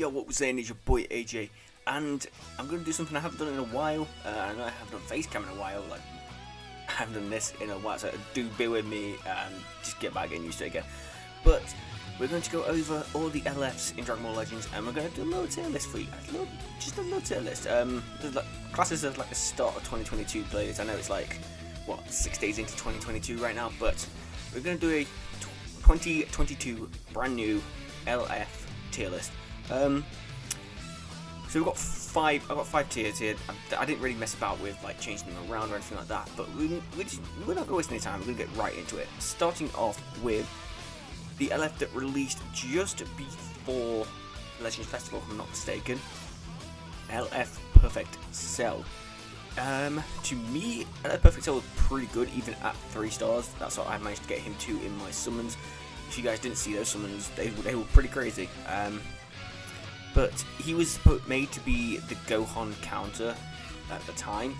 Yo, what we're saying is your boy AJ, and I'm going to do something I haven't done in a while. I know I haven't done face cam in a while, like, I haven't done this in a while, so do bear with me and just get back getting used to it again. But we're going to go over all the LFs in Dragon Ball Legends, and we're going to do a little tier list for you guys, just a little tier list. There's like, classes as like the start of 2022 players. I know it's like, what, 6 days into 2022 right now, but we're going to do a 2022 brand new LF tier list. So we've got five. I've got 5 tiers here. I didn't really mess about with like changing them around or anything like that. But we're not going to waste any time. We're going to get right into it. Starting off with the LF that released just before Legends Festival, if I'm not mistaken. LF Perfect Cell. To me, LF Perfect Cell was pretty good, even at 3 stars. That's what I managed to get him to in my summons. If you guys didn't see those summons, they were pretty crazy. But he was made to be the Gohan counter at the time.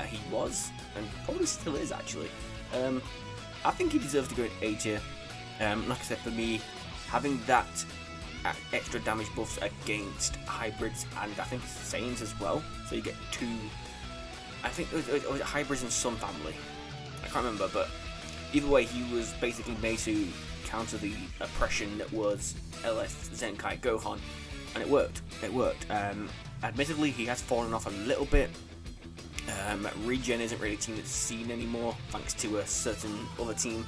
He was, and probably still is actually. I think he deserves to go in A tier. Like I said, for me, having that extra damage buffs against hybrids, and I think Saiyans as well. So you get 2. I think it was hybrids and Sun family. I can't remember, but either way, he was basically made to counter the oppression that was LF Zenkai Gohan. And it worked. Admittedly, he has fallen off a little bit. Regen isn't really a team that's seen anymore, thanks to a certain other team,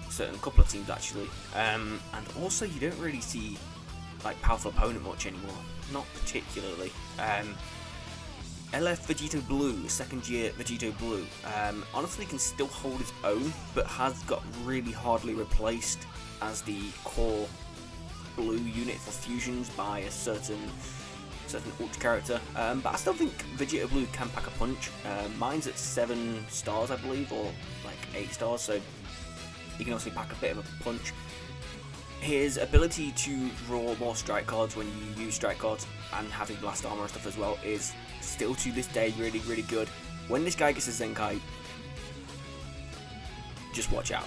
certain couple of teams actually. And also, you don't really see like powerful opponent much anymore, not particularly. LF Vegito Blue, second year Vegito Blue, honestly can still hold its own, but has got really hardly replaced as the core blue unit for fusions by a certain ultra character, but I still think Vegeta Blue can pack a punch. Mine's at 7 stars, I believe, or like 8 stars, so he can obviously pack a bit of a punch. His ability to draw more strike cards when you use strike cards and having blast armor and stuff as well is still to this day really, really good. When this guy gets a Zenkai, just watch out.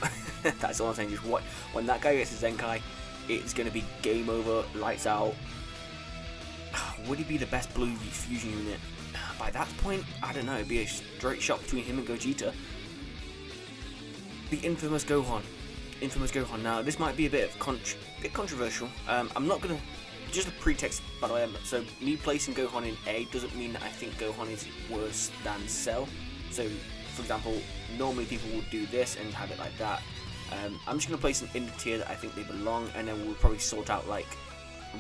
That's all I'm saying, just watch. When that guy gets a Zenkai, it's going to be game over, lights out. Would he be the best blue fusion unit? By that point, I don't know, it'd be a straight shot between him and Gogeta. The infamous Gohan. Now, this might be a bit controversial. I'm not going to, just a pretext, by the way, so me placing Gohan in A doesn't mean that I think Gohan is worse than Cell. So, for example, normally people would do this and have it like that. I'm just going to place them in the tier that I think they belong, and then we'll probably sort out like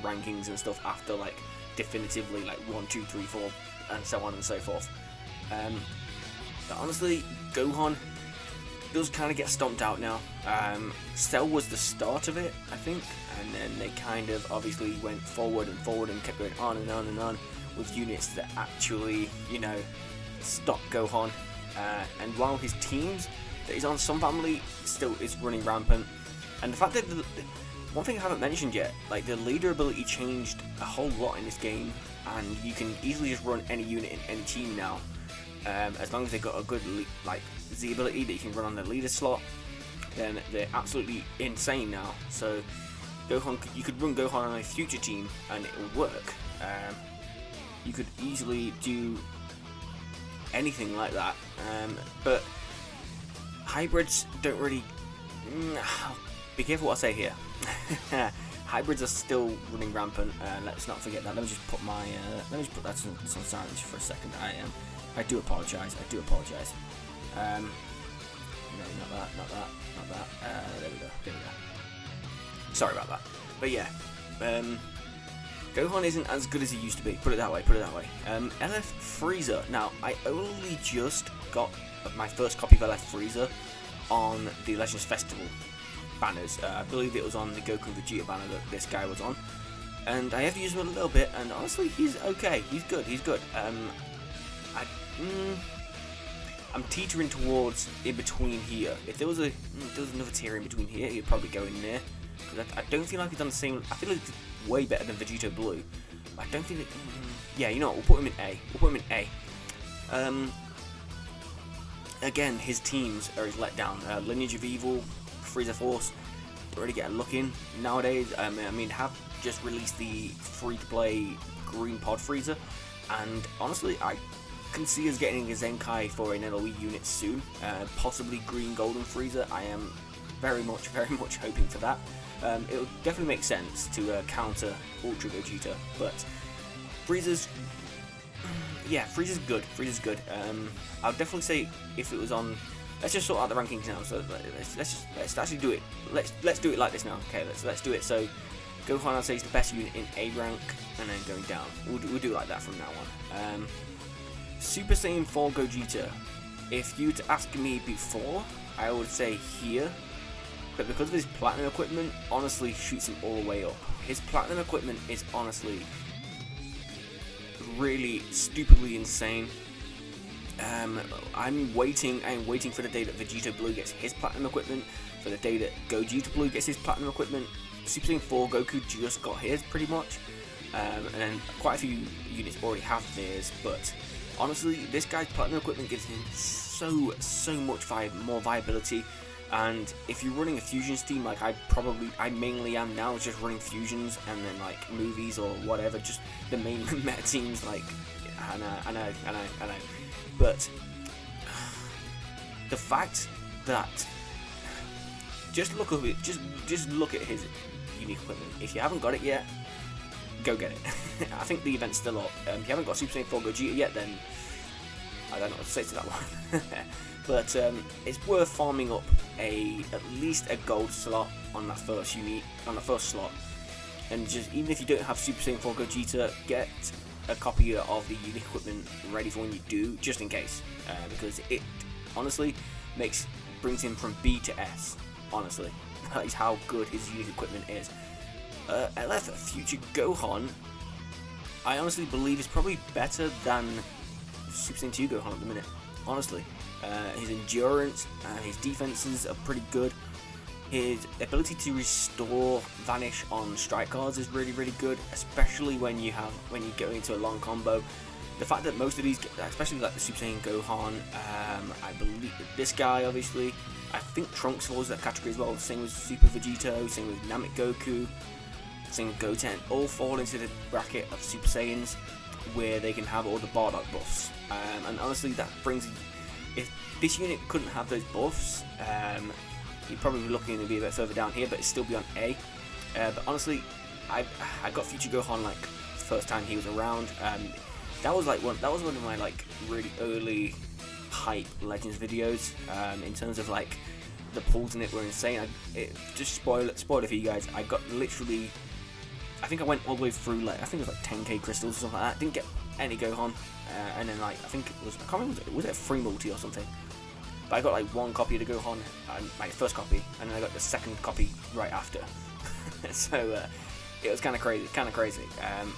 rankings and stuff after, like definitively like 1, 2, 3, 4 and so on and so forth. But honestly, Gohan does kind of get stomped out now. Cell was the start of it, I think, and then they kind of obviously went forward and kept going on and on and on with units that actually, you know, stop Gohan. And while his teams that he's on, Sun family still is running rampant, and the fact that one thing I haven't mentioned yet, like the leader ability changed a whole lot in this game, and you can easily just run any unit in any team now, as long as they've got a good like Z ability that you can run on the leader slot. Then they're absolutely insane now. So Gohan, you could run Gohan on a future team and it would work. You could easily do anything like that, but hybrids don't really. Be careful what I say here. Hybrids are still running rampant. Let's not forget that. Let me just put my. Let me just put that on silence for a second. I do apologise. No, not that. There we go. Sorry about that. But yeah, Gohan isn't as good as he used to be. Put it that way. LF Frieza. Now, I only just got my first copy of LF Frieza on the Legends Festival banners. I believe it was on the Goku and Vegeta banner that this guy was on, and I have used him a little bit, and honestly, he's okay. He's good. I'm teetering towards in between here. If there was another tier in between here, he'd probably go in there. Because I don't feel like he's done the same. I feel like he's way better than Vegito Blue. But I don't think that. Yeah, you know what? We'll put him in A. Again, his teams are his letdown. Lineage of Evil, Frieza Force, really get a look in nowadays. I mean, have just released the free-to-play Green Pod Freezer, and honestly, I can see us getting a Zenkai for an LOE unit soon, possibly Green Golden Freezer. I am very much hoping for that. It would definitely make sense to counter Ultra Gogeta, but Freezer's good. Freezer's good. I'll definitely say if it was on. Let's just sort out the rankings now. So let's actually do it. Let's do it like this now. Okay, let's do it. So Gohan, I'd say, is the best unit in A rank, and then going down. We'll do it like that from now on. Super Saiyan 4 Gogeta. If you'd ask me before, I would say here, but because of his platinum equipment, honestly shoots him all the way up. His platinum equipment is honestly really stupidly insane. I'm waiting for the day that Vegeta Blue gets his platinum equipment, for the day that Gogeta Blue gets his platinum equipment. Super Saiyan 4 Goku just got his pretty much, and then quite a few units already have theirs, but honestly this guy's platinum equipment gives him so much more viability. And if you're running a fusions team, like I mainly am now, just running fusions and then like movies or whatever, just the main meta teams, like I know. But the fact that just look at it, just look at his unique equipment. If you haven't got it yet, go get it. I think the event's still up. If you haven't got Super Saiyan 4 Gogeta yet, then I don't know what to say to that one. But it's worth farming up at least a gold slot on that first slot, and just even if you don't have Super Saiyan 4 Gogeta, get a copy of the unique equipment ready for when you do, just in case, because it honestly brings him from B to S. Honestly, that is how good his unique equipment is. LF Future Gohan, I honestly believe is probably better than Super Saiyan 2 Gohan at the minute. Honestly, his endurance, his defenses are pretty good. His ability to restore Vanish on strike cards is really good, especially when you go into a long combo. The fact that most of these, especially like the Super Saiyan Gohan, I believe this guy obviously, I think Trunks falls in that category as well. Same with Super Vegito, same with Namek Goku, same with Goten, all fall into the bracket of Super Saiyans where they can have all the Bardock buffs. And honestly, that brings, if this unit couldn't have those buffs, you'd probably be looking to be a bit further down here, but it'd still be on A. But honestly, I got Future Gohan like first time he was around. That was one of my like really early hype Legends videos. In terms of like the pulls in it were insane. Just spoil it for you guys. I got literally, I think I went all the way through like, I think it was like 10k crystals or something like that. Didn't get any Gohan, and then like I think it was, I can't remember, was it a free multi or something? But I got like one copy of the Gohan, my first copy, and then I got the second copy right after. So it was kind of crazy.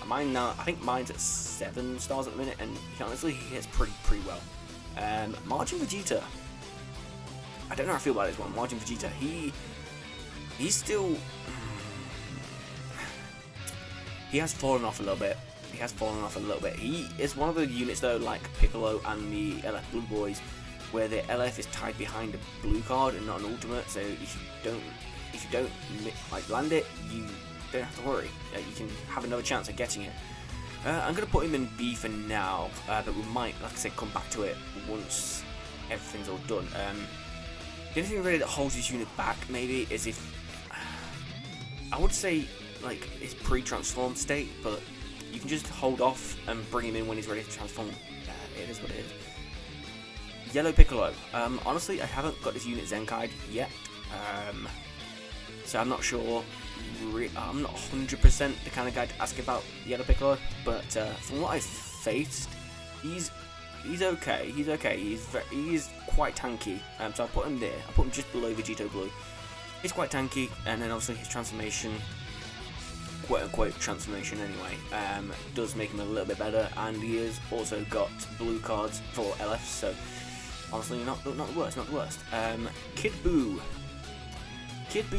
Mine now, I think mine's at 7 stars at the minute, and honestly he hits pretty well. Margin Vegeta, I don't know how I feel about this one. Margin Vegeta, he's still, he has fallen off a little bit. He is one of the units though, like Piccolo and the LF Blue Boys, where the LF is tied behind a blue card and not an ultimate. So if you don't like land it, you don't have to worry. You can have another chance at getting it. I'm gonna put him in B for now, but we might, like I said, come back to it once everything's all done. The only thing really that holds this unit back maybe is if, I would say like his pre-transformed state, but you can just hold off and bring him in when he's ready to transform. It is what it is. Yellow Piccolo. Honestly, I haven't got this unit Zenkai'd yet, so I'm not sure. I'm not 100% the kind of guy to ask about Yellow Piccolo, but from what I've faced, he's okay. He's okay. He's quite tanky. So I'll put him there. I'll put him just below Vegito Blue. He's quite tanky, and then obviously his transformation, quote-unquote transformation anyway, does make him a little bit better, and he has also got blue cards for LF, so honestly not the worst. Kid Buu,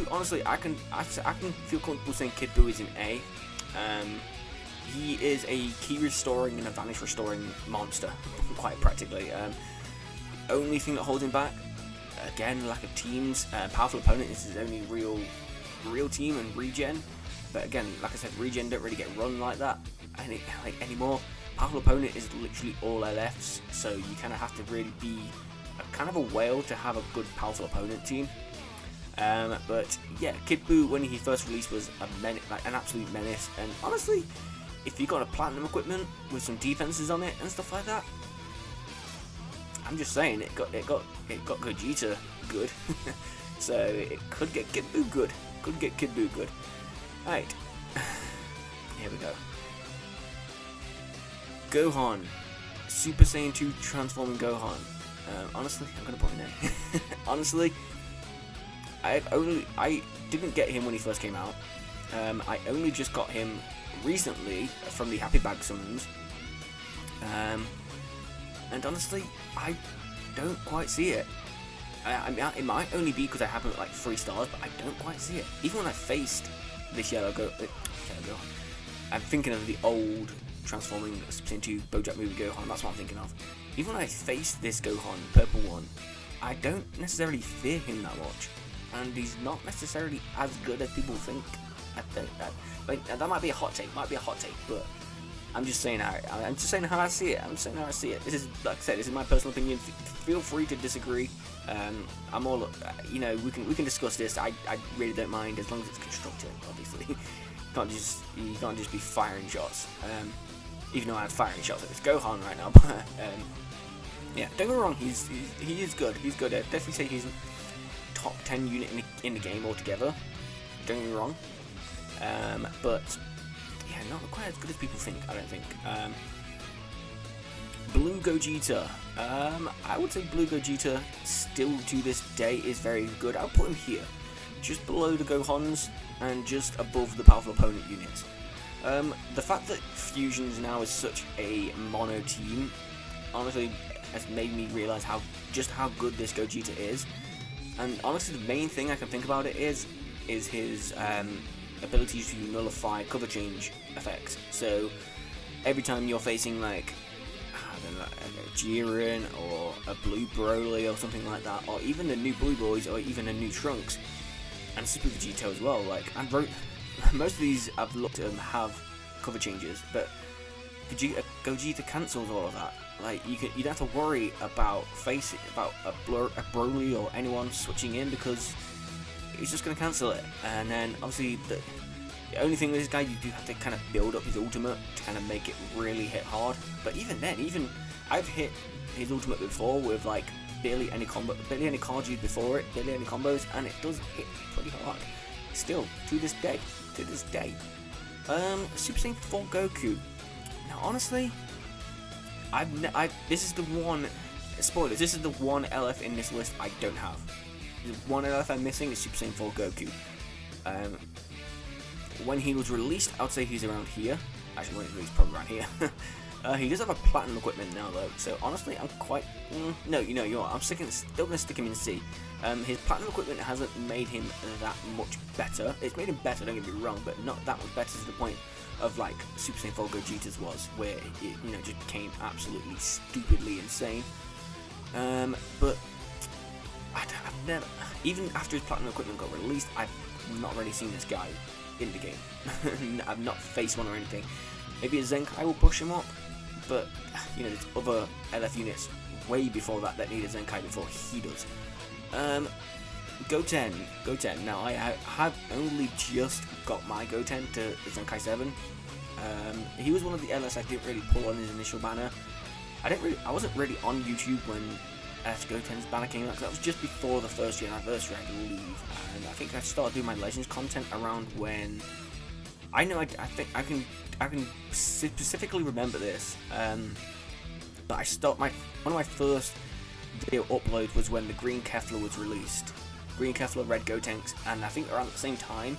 honestly, I can feel comfortable saying Kid Buu is in A. He is a key restoring and a vanish restoring monster, quite practically. Only thing that holds him back, again, lack of teams. Powerful opponent is his only real real team and regen. But again, like I said, regen don't really get run like that anymore. Powerful opponent is literally all LFs, so you kind of have to really be kind of a whale to have a good powerful opponent team. But yeah, Kid Buu when he first released was an absolute menace, and honestly, if you got a platinum equipment with some defenses on it and stuff like that, I'm just saying it got Gogeta good, so it could get Kid Buu good. Could get Kid Buu good. Right, here we go. Gohan, Super Saiyan 2 transforming Gohan. Honestly, I'm gonna put in there. Honestly, I didn't get him when he first came out. I only just got him recently from the Happy Bag summons. And honestly, I don't quite see it. I mean, it might only be because I have him at like 3 stars, but I don't quite see it. Even when I faced this yellow Gohan, I'm thinking of the old transforming Super Saiyan 2 BoJack movie Gohan. That's what I'm thinking of. Even when I faced this Gohan, purple one, I don't necessarily fear him that much, and he's not necessarily as good as people think. I think that might be a hot take. But I'm just saying how I see it. This is, like I said, this is my personal opinion. Feel free to disagree. I'm all, you know, we can discuss this. I really don't mind as long as it's constructive. Obviously, you can't just be firing shots. Even though I had firing shots at this Gohan right now, but yeah, don't get me wrong. He is good. He's good. I'd definitely say he's a top 10 unit in the game altogether. Don't get me wrong. But yeah, not quite as good as people think, I don't think. Blue Gogeta. I would say Blue Gogeta still to this day is very good. I'll put him here, just below the Gohans and just above the powerful opponent units. The fact that Fusions now is such a mono team, honestly, has made me realize just how good this Gogeta is. And honestly, the main thing I can think about it is his ability to nullify cover change effects. So every time you're facing like, I don't know, a Jiren or a Blue Broly or something like that, or even the new Blue Boys or even a new Trunks and Super Vegito as well, like most of these I've looked at them have cover changes, but Gogeta cancels all of that. Like you don't have to worry about a Broly or anyone switching in, because he's just going to cancel it. And then obviously the only thing with this guy, you do have to kind of build up his ultimate to kind of make it really hit hard. But even then, I've hit his ultimate before with like barely any cards used before it, barely any combos, and it does hit pretty hard. Still, to this day. Super Saiyan 4 Goku. Now honestly, this is the one, spoilers, this is the one LF in this list I don't have. The one LF I'm missing is Super Saiyan 4 Goku. When he was released, I would say he's around here. Actually, when he was released, probably around here. He does have a platinum equipment now though, so honestly I'm quite, no, you know what, I'm still going to stick him in C. His platinum equipment hasn't made him that much better. It's made him better, don't get me wrong, but not that much better to the point of like Super Saiyan 4 Gogeta's was, where it, you know, just became absolutely stupidly insane. But I've never, even after his platinum equipment got released, I've not really seen this guy in the game. I've not faced one or anything. Maybe a Zenkai will push him up, but you know, there's other LF units way before that need a Zenkai before he does. Goten. Now I have only just got my Goten to Zenkai 7. He was one of the LS I didn't really pull on his initial banner. I wasn't really on YouTube when Goten's banner came out, because that was just before the first year anniversary, I believe. And I think I started doing my Legends content around when I think I can specifically remember this. But one of my first video uploads was when the Green Kefla was released. Green Kefla, Red Gotenks, and I think around the same time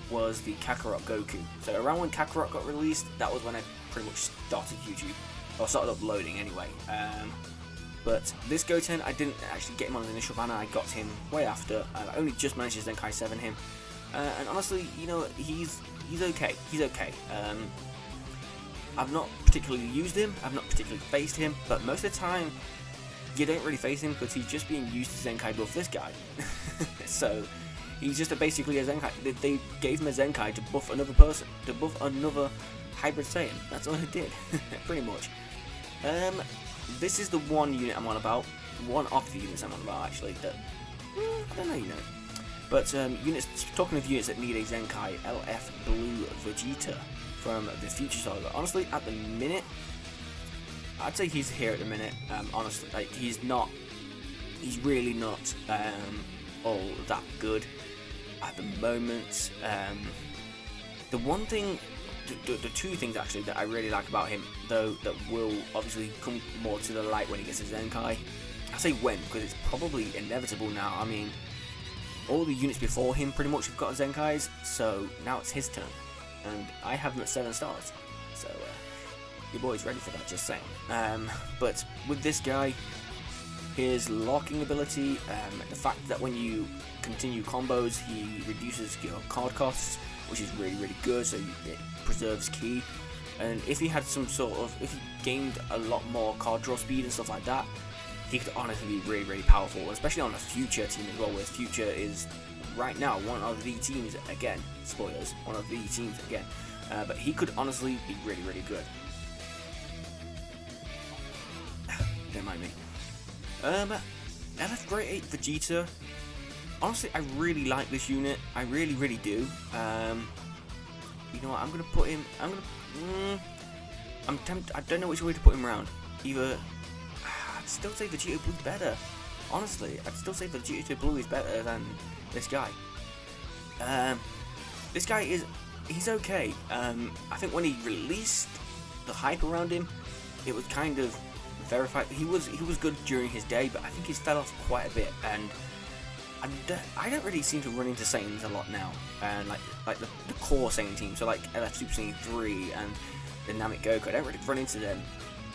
was the Kakarot Goku. So around when Kakarot got released, that was when I pretty much started YouTube, or started uploading anyway. But this Goten, I didn't actually get him on the initial banner, I got him way after. I only just managed to Zenkai 7 him. And honestly, you know, he's okay. I've not particularly used him, I've not particularly faced him, but most of the time, you don't really face him because he's just being used to Zenkai buff this guy. So, He's just basically a Zenkai. They gave him a Zenkai to buff another person, to buff another hybrid Saiyan. That's all it did, pretty much. This is the one unit I'm on about. One of the units I'm on about, actually. That I don't know, you know. But units. Talking of units that need a Zenkai, LF Blue Vegeta from the Future Saga. Honestly, at the minute, I'd say he's here at the minute. Honestly, like he's really not all that good at the moment. The one thing, the two things actually that I really like about him, though, that will obviously come more to the light when he gets a Zenkai. I say when because it's probably inevitable now. I mean, all the units before him pretty much have got Zenkais, so now it's his turn, and I have him at 7 stars. So your boy's ready for that, just saying. But with this guy, his locking ability, the fact that when you continue combos, he reduces your card costs, which is really, really good, so it preserves ki. And if he had some sort of, if he gained a lot more card draw speed and stuff like that, he could honestly be really, really powerful, especially on a Future team as well, where Future is right now one of the teams, again, spoilers, one of the teams again, but he could honestly be really, really good. Don't mind me. LF Grade 8 Vegeta. Honestly, I really like this unit. I really, really do. You know what? I'm gonna put him. I'm tempted. I don't know which way to put him around. Either I'd still say Vegeta Blue's better. Honestly, I'd still say Vegeta Blue is better than this guy. This guy he's okay. I think when he released the hype around him, it was kind of verified. He was good during his day, but I think he's fell off quite a bit, and I don't really seem to run into Saiyans a lot now, and like the core Saiyan team, so like LF Super Saiyan 3 and Dynamic Goku, I don't really run into them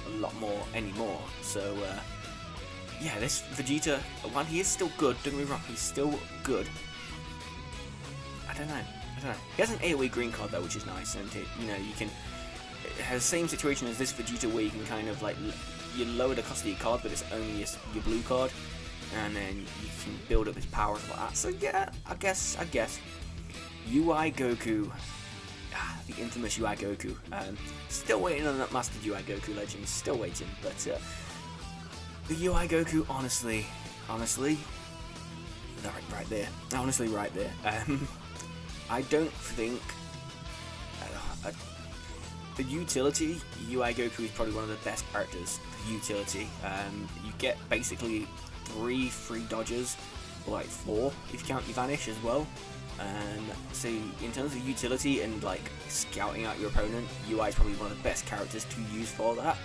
a lot more anymore. So yeah, this Vegeta, while he is still good, don't get me wrong, he's still good. I don't know. He has an AoE green card though, which is nice, and you know, you can. It has the same situation as this Vegeta, where you can kind of like you lower the cost of your card, but it's only your blue card, and then you can build up his power like that. So yeah, I guess UI Goku, the infamous UI Goku. Still waiting on that Master UI Goku Legend. Still waiting, but the UI Goku, honestly, right there. Honestly, right there. I don't think. The utility, UI Goku is probably one of the best characters for utility. You get basically 3 free dodges, or like 4 if you count your vanish as well. So in terms of utility and like scouting out your opponent, UI is probably one of the best characters to use for that.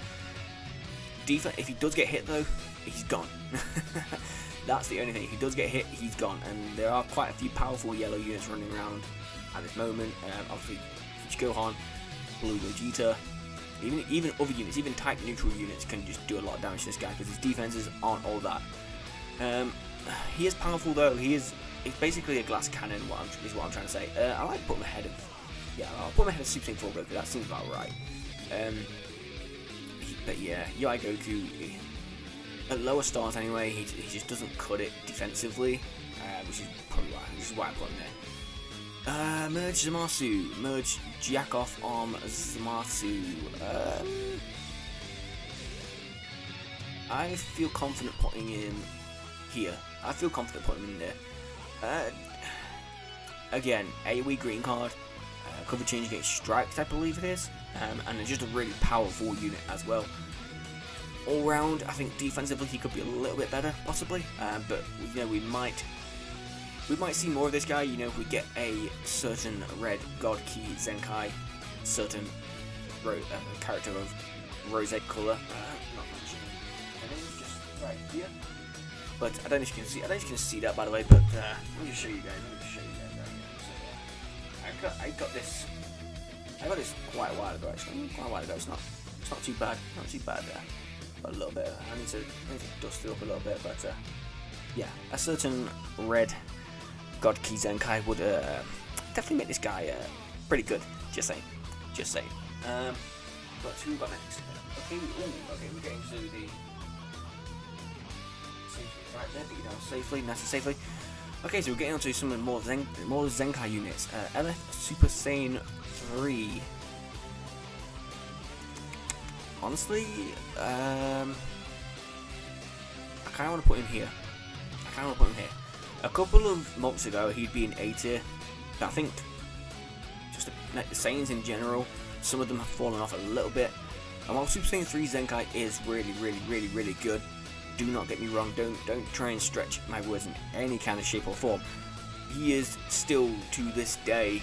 Defense, if he does get hit though, he's gone. That's the only thing. If he does get hit, he's gone. And there are quite a few powerful yellow units running around at this moment. Obviously, Future Gohan, Blue Vegeta, even other units, even type neutral units can just do a lot of damage to this guy because his defenses aren't all that. He is powerful though. It's basically a glass cannon. Is what I'm trying to say. I like to put him ahead of. Yeah, I'll put him ahead of Super Saiyan 4 Goku. That seems about right. But yeah, UI Goku at lower stars anyway. He just doesn't cut it defensively, which is probably why I put him there. Merge Zamasu, merge Jakov on Zamasu. I feel confident putting him here. I feel confident putting him in there. Again, AoE green card, cover change against strikes, I believe it is, and it's just a really powerful unit as well. All round, I think defensively he could be a little bit better, possibly, but you know, we might see more of this guy. You know, if we get a certain red God Ki Zenkai, certain character of rosette colour. Not mentioning anything, just right here. But I don't know if you can see. I don't know if you can see that, by the way. But let me just show you guys. So, I got this. I got this quite a while ago. Actually, It's not too bad. Not too bad. A little bit. I need to dust it up a little bit. But yeah, a certain red God Ki Zenkai would definitely make this guy pretty good. Just saying. But who we got next? Okay, we're getting to the right there, beat down safely, nice and safely. Okay, so we're getting onto some more Zenkai units. LF Super Saiyan 3. Honestly, I kind of want to put him here. A couple of months ago, he'd be in A tier. I think just the Saiyans in general, some of them have fallen off a little bit. And while Super Saiyan 3 Zenkai is really good, do not get me wrong, don't try and stretch my words in any kind of shape or form. He is still, to this day,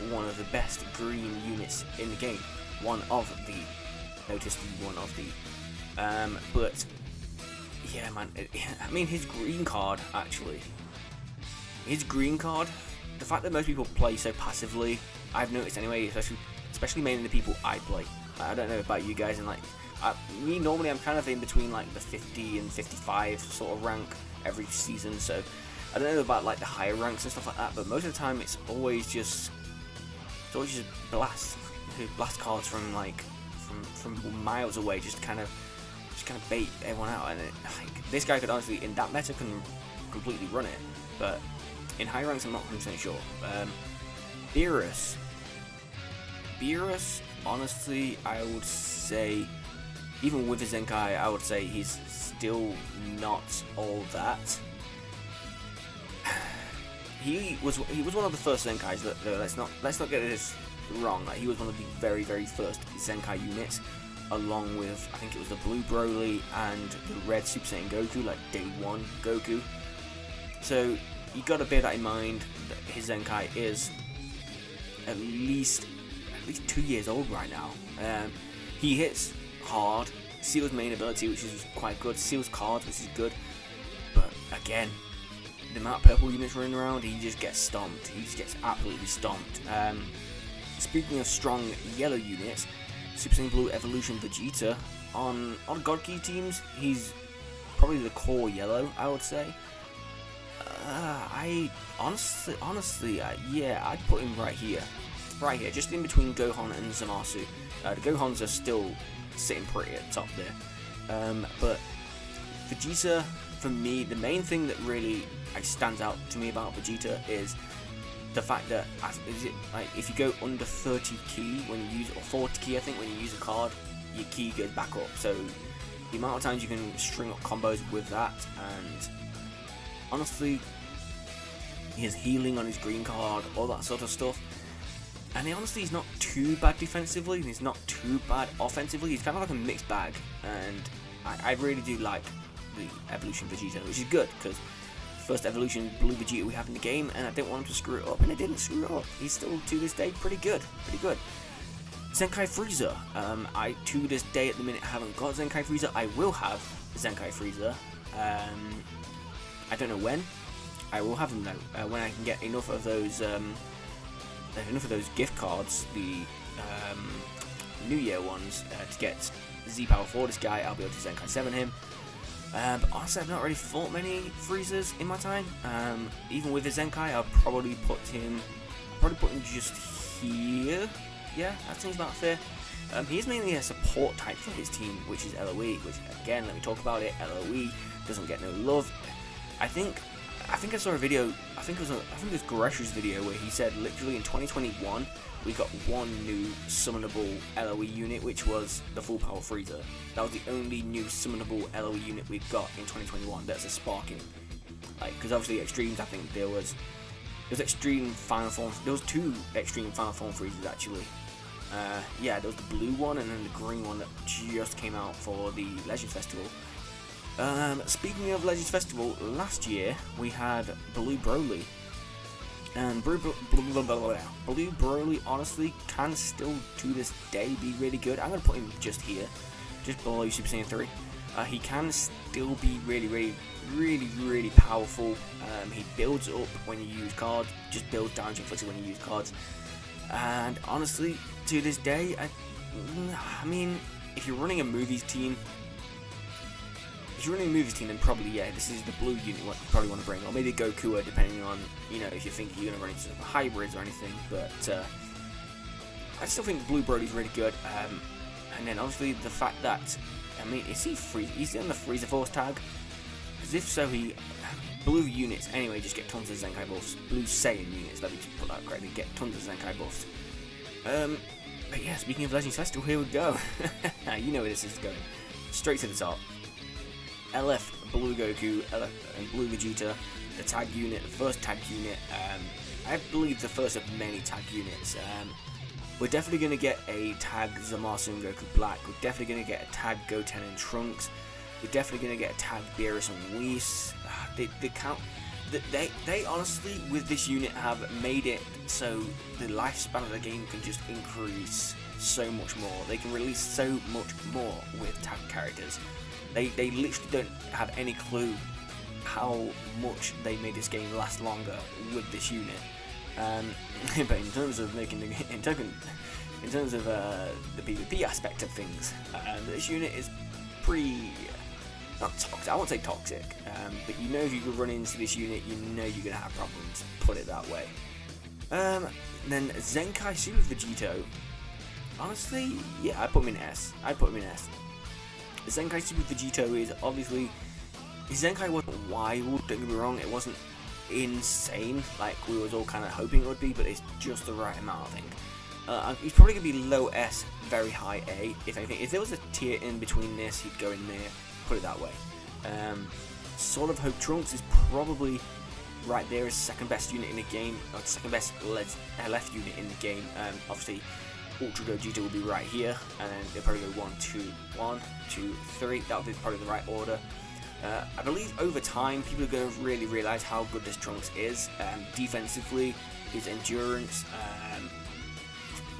one of the best green units in the game. But yeah, man, I mean, his green card, the fact that most people play so passively, I've noticed anyway, especially mainly the people I play. I don't know about you guys, and like, me normally I'm kind of in between like the 50 and 55 sort of rank every season, so I don't know about like the higher ranks and stuff like that, but most of the time it's always just blast cards from like from miles away, just kind of bait everyone out. And like, this guy could honestly, in that meta, can completely run it, but in high ranks I'm not 100% sure. Beerus, honestly, I would say, even with his Zenkai, I would say he's still not all that. He was one of the first Zenkais. Let's not get this wrong. Like, he was one of the very first Zenkai units, along with, I think it was the Blue Broly and the Red Super Saiyan Goku, like day one Goku. So you got to bear that in mind, that his Zenkai is at least 2 years old right now. He hits hard. Seal's main ability, which is quite good. Seal's cards, which is good. But again, the amount of purple units running around, he just gets stomped. He just gets absolutely stomped. Speaking of strong yellow units, Super Saiyan Blue Evolution Vegeta, on God Key teams, he's probably the core yellow, I would say. I honestly, yeah, I'd put him right here, just in between Gohan and Zamasu. The Gohans are still sitting pretty at the top there, but Vegeta, for me, the main thing that really stands out to me about Vegeta is the fact that if you go under 30 key when you use, or 40 key I think, when you use a card, your key goes back up. So the amount of times you can string up combos with that, and honestly, his healing on his green card, all that sort of stuff. And he's not too bad defensively, and he's not too bad offensively. He's kind of like a mixed bag, and I really do like the Evolution Vegeta, which is good, because first Evolution Blue Vegeta we have in the game, and I didn't want him to screw it up, and it didn't screw it up. He's still, to this day, pretty good. Zenkai Frieza. I, to this day, at the minute, haven't got Zenkai Frieza. I will have Zenkai Frieza. I don't know when. I will have them though, when I can get enough of those gift cards, the New Year ones, to get Z Power for this guy. I'll be able to Zenkai 7 him. But honestly, I've not really fought many Friezas in my time. Even with the Zenkai, I'll probably put him just here. Yeah, that seems about fair. He's mainly a support type for his team, which is LOE, which, again, let me talk about it. LOE doesn't get no love. I think I saw a video, I think it was Gresh's video, where he said literally in 2021 we got one new summonable LOE unit, which was the Full Power Frieza. That was the only new summonable LOE unit we've got in 2021. That's a sparking. Like, because obviously Extremes, I think there was Extreme Final Form. There was two Extreme Final Form Friezas actually. Yeah, there was the blue one and then the green one that just came out for the Legends Festival. Speaking of Legends Festival, last year we had Blue Broly, and Blue Broly honestly can still to this day be really good. I'm going to put him just here, just below Super Saiyan 3. He can still be really powerful. He builds up when you use cards, just builds damage inflicted when you use cards, and honestly, to this day, I mean, if you're running a movies team, then probably, yeah, this is the blue unit you probably want to bring, or maybe Goku, depending on, you know, if you think you're going to run into hybrids or anything. But I still think Blue Broly's really good. And then obviously the fact that, I mean, is he free? He's on the Frieza Force tag? Because if so, blue units anyway just get tons of Zenkai buffs. Blue Saiyan units, let me just put that correctly, get tons of Zenkai buffs. But yeah, speaking of Legends Festival, here we go. You know where this is going. Straight to the top. LF Blue Goku, LF and Blue Vegeta, the tag unit, the first tag unit. I believe the first of many tag units. We're definitely going to get a tag Zamasu and Goku Black. We're definitely going to get a tag Goten and Trunks. We're definitely going to get a tag Beerus and Whis. They honestly, with this unit, have made it so the lifespan of the game can just increase so much more. They can release so much more with tag characters. They literally don't have any clue how much they made this game last longer with this unit. But in terms of making the in terms of the PvP aspect of things, this unit is pretty not toxic. I won't say toxic, but you know if you could run into this unit, you know you're gonna have problems. Put it that way. Then Zenkai Super Vegito. Honestly, yeah, I put him in S. Zenkai Super Vegito is obviously, his Zenkai wasn't wild. Don't get me wrong, it wasn't insane like we was all kind of hoping it would be, but it's just the right amount, I think. He's probably gonna be low S, very high A. If anything, if there was a tier in between this, he'd go in there. Put it that way. Sword of Hope Trunks is probably right there as second best unit in the game, or second best LF unit in the game. Obviously, Ultra Gogeta will be right here, and then they'll probably go 1, 2, 3. That'll be probably the right order. I believe over time, people are going to really realize how good this Trunks is. Defensively, his endurance,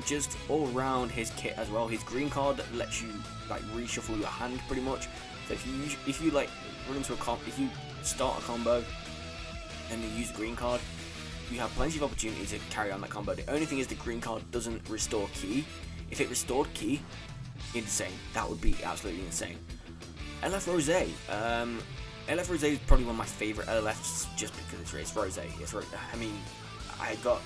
just all around his kit as well. His green card lets you like reshuffle your hand pretty much. So if you like run into if you start a combo and you use a green card, you have plenty of opportunity to carry on that combo. The only thing is the green card doesn't restore ki. If it restored ki, insane. That would be absolutely insane. LF Rose. LF Rose is probably one of my favorite LFs just because it's Rose. I mean, I've got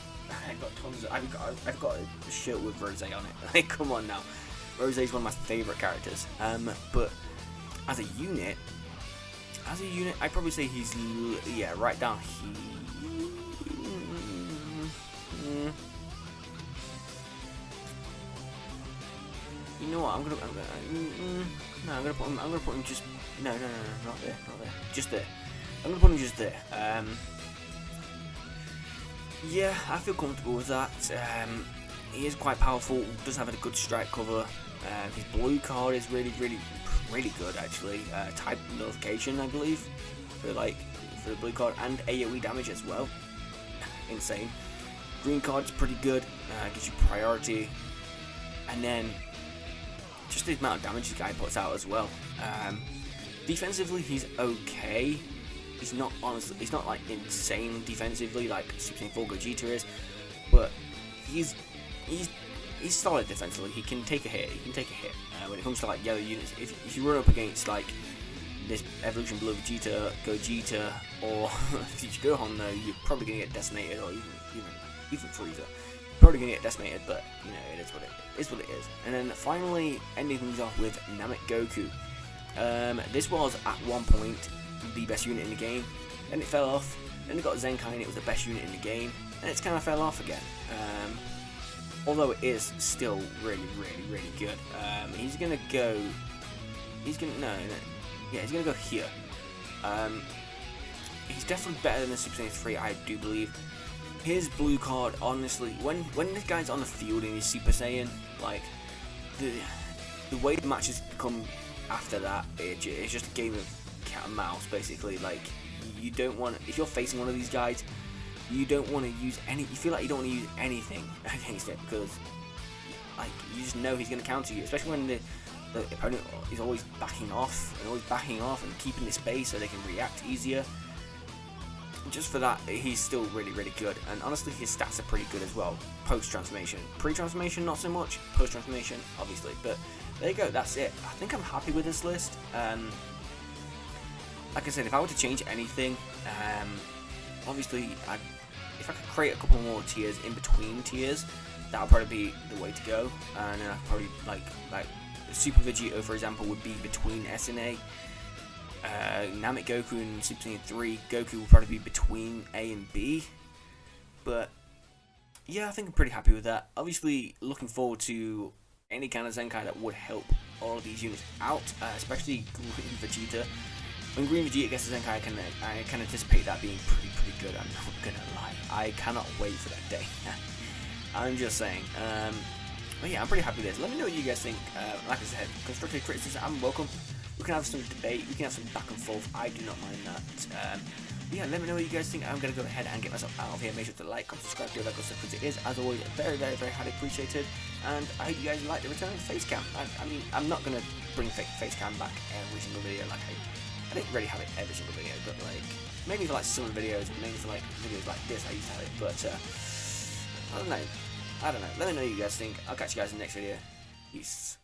tons. I've got a shirt with Rose on it. Like, come on now. Rose is one of my favorite characters. But as a unit, I'd probably say he's right down here. You know what? I'm gonna put him just no, not there, just there. I'm gonna put him just there. Yeah, I feel comfortable with that. He is quite powerful. Does have a good strike cover. His blue card is really good actually. Type nullification, I believe, for the blue card, and AoE damage as well. Insane. Green card's pretty good. Gives you priority, and then just the amount of damage this guy puts out as well. Defensively, he's okay. He's not like insane defensively like Super Saiyan 4 Gogeta is, but he's solid defensively. He can take a hit. When it comes to like yellow units, if you run up against like this Evolution Blue Vegeta, Gogeta, or Future Gohan, though, you're probably gonna get decimated, or even Frieza. Probably gonna get decimated, but you know, it is what it is. And then finally, ending things off with Namek Goku. This was at one point the best unit in the game, then it fell off. Then it got Zenkai and it was the best unit in the game, and it's kind of fell off again. Although it is still really good. He's gonna go here. He's definitely better than the Super Saiyan 3, I do believe. His blue card, honestly, when this guy's on the field in his Super Saiyan, like the way the matches come after that, it's just a game of cat and mouse basically. Like, you don't want, if you're facing one of these guys, you don't want to use you feel like you don't want to use anything against it, because like you just know he's going to counter you, especially when the opponent is always backing off and keeping the space so they can react easier. Just for that, he's still really good, and honestly his stats are pretty good as well. Post-transformation. Pre-transformation not so much, post-transformation obviously, but there you go, that's it. I think I'm happy with this list. Like I said, if I were to change anything, obviously if I could create a couple more tiers in between tiers, that would probably be the way to go. And then I'd probably like Super Vegito, for example, would be between S and A. Namek Goku and Super Saiyan 3, Goku will probably be between A and B. But yeah, I think I'm pretty happy with that. Obviously, looking forward to any kind of Zenkai that would help all of these units out, especially Green Vegeta. When Green Vegeta gets a Zenkai, I can anticipate that being pretty good. I'm not gonna lie. I cannot wait for that day. I'm just saying. But yeah, I'm pretty happy with this. Let me know what you guys think. Like I said, constructive criticism, I'm welcome. We can have some debate, we can have some back and forth. I do not mind that. Yeah, let me know what you guys think. I'm going to go ahead and get myself out of here. Make sure to like, comment, subscribe, do all that good stuff, because it is, as always, very highly appreciated. And I hope you guys like the return of Facecam. I mean, I'm not going to bring Facecam back every single video. Like, I didn't really have it every single video, but like, maybe for like some videos, maybe for like videos like this, I used to have it. But I don't know. Let me know what you guys think. I'll catch you guys in the next video. Peace.